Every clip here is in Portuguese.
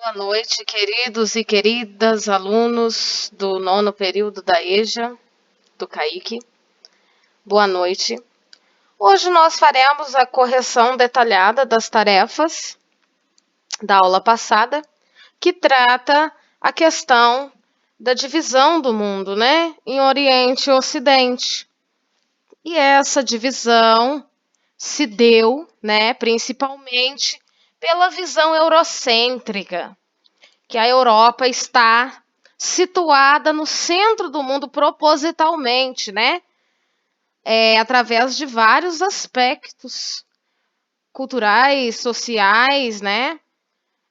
Boa noite, queridos e queridas alunos do nono período da EJA, do CAIC. Boa noite. Hoje nós faremos a correção detalhada das tarefas da aula passada, que trata a questão da divisão do mundo, né, em Oriente e Ocidente. E essa divisão se deu, né, principalmente pela visão eurocêntrica, que a Europa está situada no centro do mundo propositalmente, né? Através de vários aspectos culturais, sociais, né?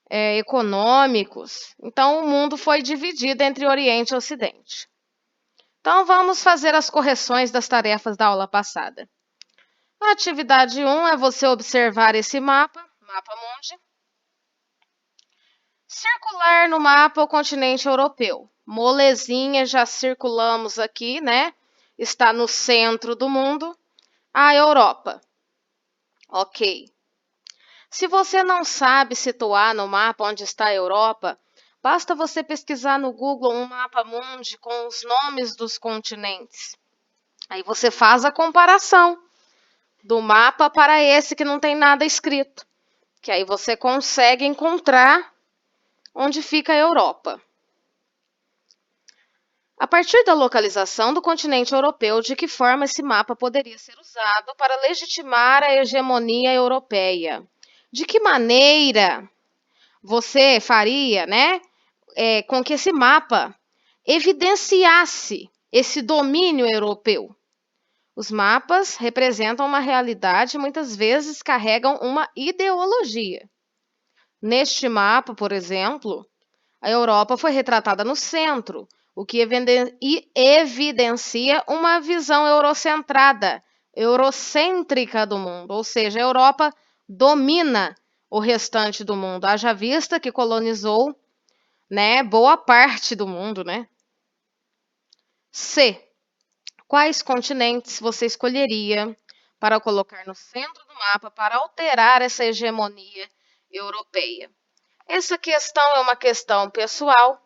Econômicos. Então, o mundo foi dividido entre Oriente e Ocidente. Então, vamos fazer as correções das tarefas da aula passada. A atividade 1 é você observar esse mapa mundi. Circular no mapa o continente europeu. Molezinha, já circulamos aqui, né? Está no centro do mundo. A Europa. Ok. Se você não sabe situar no mapa onde está a Europa, basta você pesquisar no Google um mapa mundi com os nomes dos continentes. Aí você faz a comparação do mapa para esse que não tem nada escrito. Que aí você consegue encontrar onde fica a Europa. A partir da localização do continente europeu, de que forma esse mapa poderia ser usado para legitimar a hegemonia europeia? De que maneira você faria, né, com que esse mapa evidenciasse esse domínio europeu? Os mapas representam uma realidade e muitas vezes carregam uma ideologia. Neste mapa, por exemplo, a Europa foi retratada no centro, o que evidencia uma visão eurocentrada, eurocêntrica do mundo, ou seja, a Europa domina o restante do mundo, haja vista que colonizou, né, boa parte do mundo, né? C. Quais continentes você escolheria para colocar no centro do mapa para alterar essa hegemonia europeia? Essa questão é uma questão pessoal,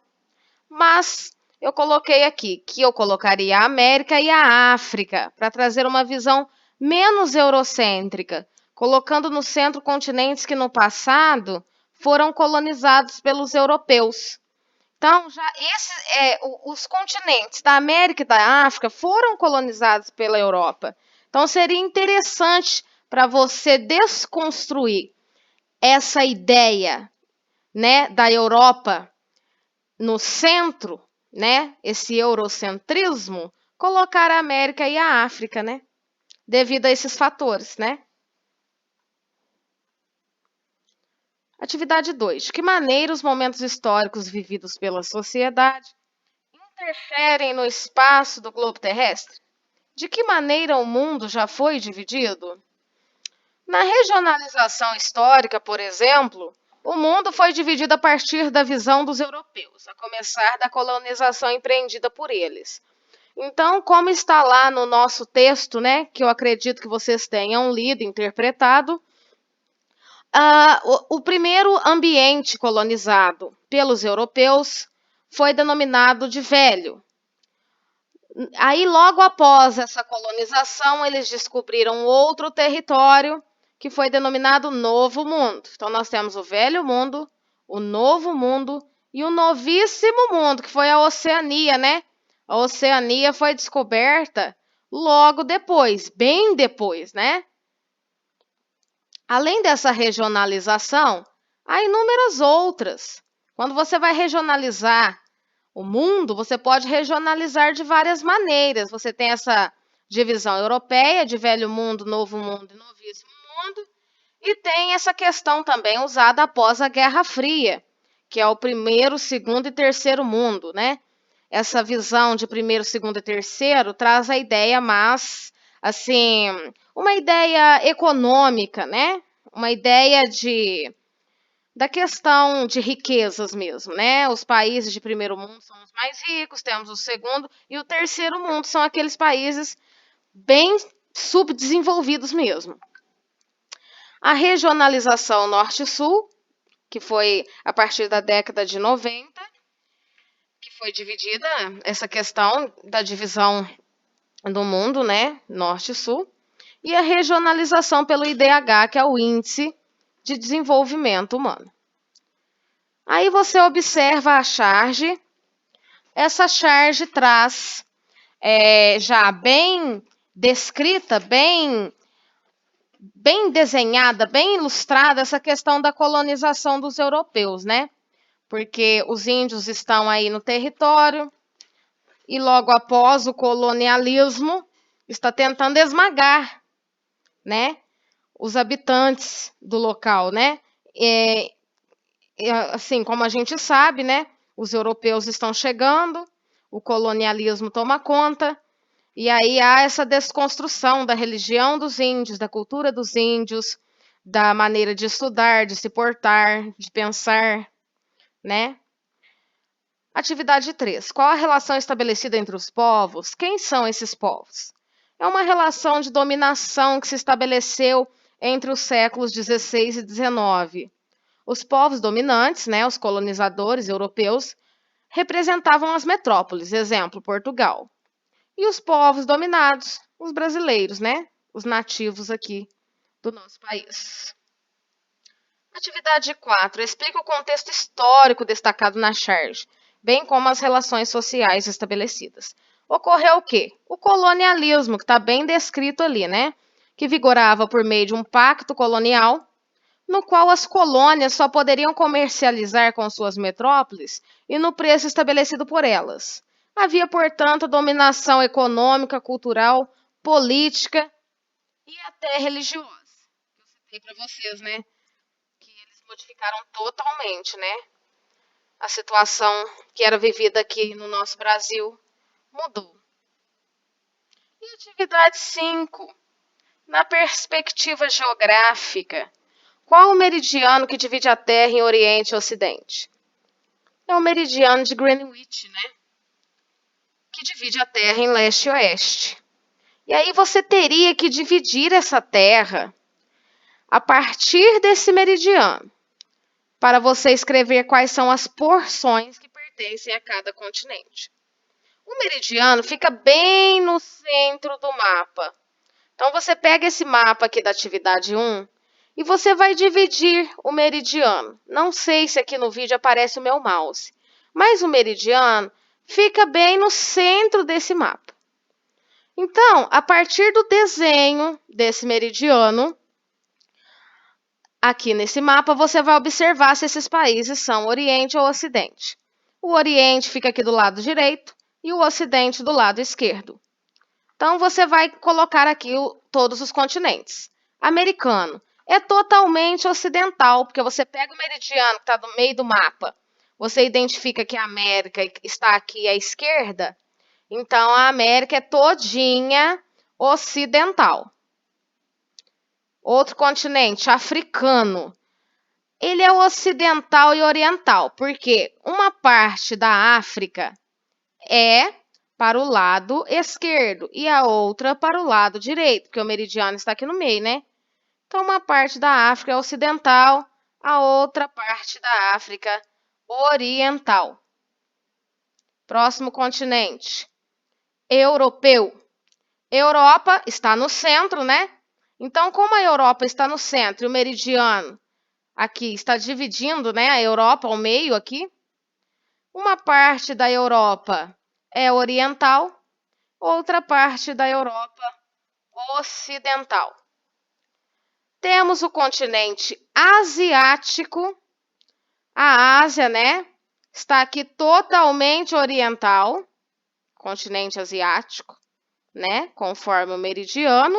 mas eu coloquei aqui que eu colocaria a América e a África para trazer uma visão menos eurocêntrica, colocando no centro continentes que no passado foram colonizados pelos europeus. Então, os continentes da América e da África foram colonizados pela Europa. Então, seria interessante para você desconstruir essa ideia, né, da Europa no centro, né, esse eurocentrismo, colocar a América e a África, né, devido a esses fatores, né. Atividade 2. De que maneira os momentos históricos vividos pela sociedade interferem no espaço do globo terrestre? De que maneira o mundo já foi dividido? Na regionalização histórica, por exemplo, o mundo foi dividido a partir da visão dos europeus, a começar da colonização empreendida por eles. Então, como está lá no nosso texto, né, que eu acredito que vocês tenham lido, interpretado, o primeiro ambiente colonizado pelos europeus foi denominado de Velho. Aí, logo após essa colonização, eles descobriram outro território que foi denominado Novo Mundo. Então, nós temos o Velho Mundo, o Novo Mundo e o Novíssimo Mundo, que foi a Oceania, né? A Oceania foi descoberta logo depois, bem depois, né? Além dessa regionalização, há inúmeras outras. Quando você vai regionalizar o mundo, você pode regionalizar de várias maneiras. Você tem essa divisão europeia de Velho Mundo, Novo Mundo e Novíssimo Mundo. E tem essa questão também usada após a Guerra Fria, que é o primeiro, segundo e terceiro mundo, né? Essa visão de primeiro, segundo e terceiro traz a ideia mais, assim, uma ideia econômica, né? Uma ideia da questão de riquezas mesmo, né? Os países de primeiro mundo são os mais ricos, temos o segundo e o terceiro mundo são aqueles países bem subdesenvolvidos mesmo. A regionalização norte-sul, que foi a partir da década de 90, que foi dividida essa questão da divisão do mundo, né, norte e sul, e a regionalização pelo IDH, que é o Índice de Desenvolvimento Humano. Aí você observa a charge. Essa charge traz já bem descrita, bem desenhada, bem ilustrada essa questão da colonização dos europeus, né? Porque os índios estão aí no território e logo após o colonialismo está tentando esmagar, né, os habitantes do local, né? Assim, como a gente sabe, né, os europeus estão chegando, o colonialismo toma conta, e aí há essa desconstrução da religião dos índios, da cultura dos índios, da maneira de estudar, de se portar, de pensar, né? Atividade 3. Qual a relação estabelecida entre os povos? Quem são esses povos? É uma relação de dominação que se estabeleceu entre os séculos XVI e XIX. Os povos dominantes, né, os colonizadores europeus, representavam as metrópoles, exemplo, Portugal. E os povos dominados, os brasileiros, né, os nativos aqui do nosso país. Atividade 4. Explica o contexto histórico destacado na charge, bem como as relações sociais estabelecidas. Ocorreu o quê? O colonialismo, que está bem descrito ali, né, que vigorava por meio de um pacto colonial, no qual as colônias só poderiam comercializar com suas metrópoles e no preço estabelecido por elas. Havia, portanto, dominação econômica, cultural, política e até religiosa. Eu citei para vocês, né, que eles modificaram totalmente, né? A situação que era vivida aqui no nosso Brasil mudou. E atividade 5. Na perspectiva geográfica, qual o meridiano que divide a Terra em Oriente e Ocidente? É o meridiano de Greenwich, né? Que divide a Terra em leste e oeste. E aí você teria que dividir essa Terra a partir desse meridiano, para você escrever quais são as porções que pertencem a cada continente. O meridiano fica bem no centro do mapa. Então você pega esse mapa aqui da atividade 1 e você vai dividir o meridiano. Não sei se aqui no vídeo aparece o meu mouse, mas o meridiano fica bem no centro desse mapa. Então, a partir do desenho desse meridiano, aqui nesse mapa, você vai observar se esses países são Oriente ou Ocidente. O Oriente fica aqui do lado direito e o Ocidente do lado esquerdo. Então, você vai colocar aqui todos os continentes. Americano é totalmente ocidental, porque você pega o meridiano que está no meio do mapa, você identifica que a América está aqui à esquerda, então a América é todinha ocidental. Outro continente, africano, ele é ocidental e oriental, porque uma parte da África é para o lado esquerdo e a outra para o lado direito, porque o meridiano está aqui no meio, né? Então, uma parte da África é ocidental, a outra parte da África oriental. Próximo continente, europeu. Europa está no centro, né? Então, como a Europa está no centro e o meridiano aqui está dividindo, né, a Europa ao meio aqui, uma parte da Europa é oriental, outra parte da Europa ocidental. Temos o continente asiático. A Ásia, né, está aqui totalmente oriental, continente asiático, né, conforme o meridiano.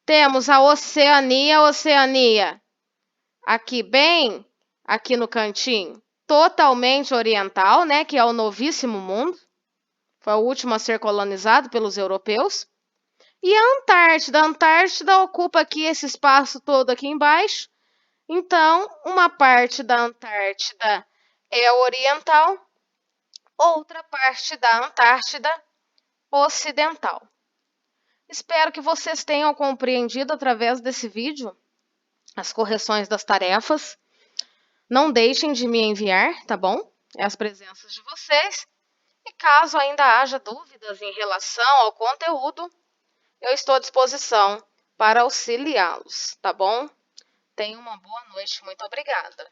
Temos a Oceania, aqui bem, aqui no cantinho, totalmente oriental, né, que é o Novíssimo Mundo. Foi o último a ser colonizado pelos europeus. E a Antártida ocupa aqui esse espaço todo aqui embaixo. Então, uma parte da Antártida é oriental, outra parte da Antártida ocidental. Espero que vocês tenham compreendido através desse vídeo as correções das tarefas. Não deixem de me enviar, tá bom? As presenças de vocês. E caso ainda haja dúvidas em relação ao conteúdo, eu estou à disposição para auxiliá-los, tá bom? Tenha uma boa noite. Muito obrigada.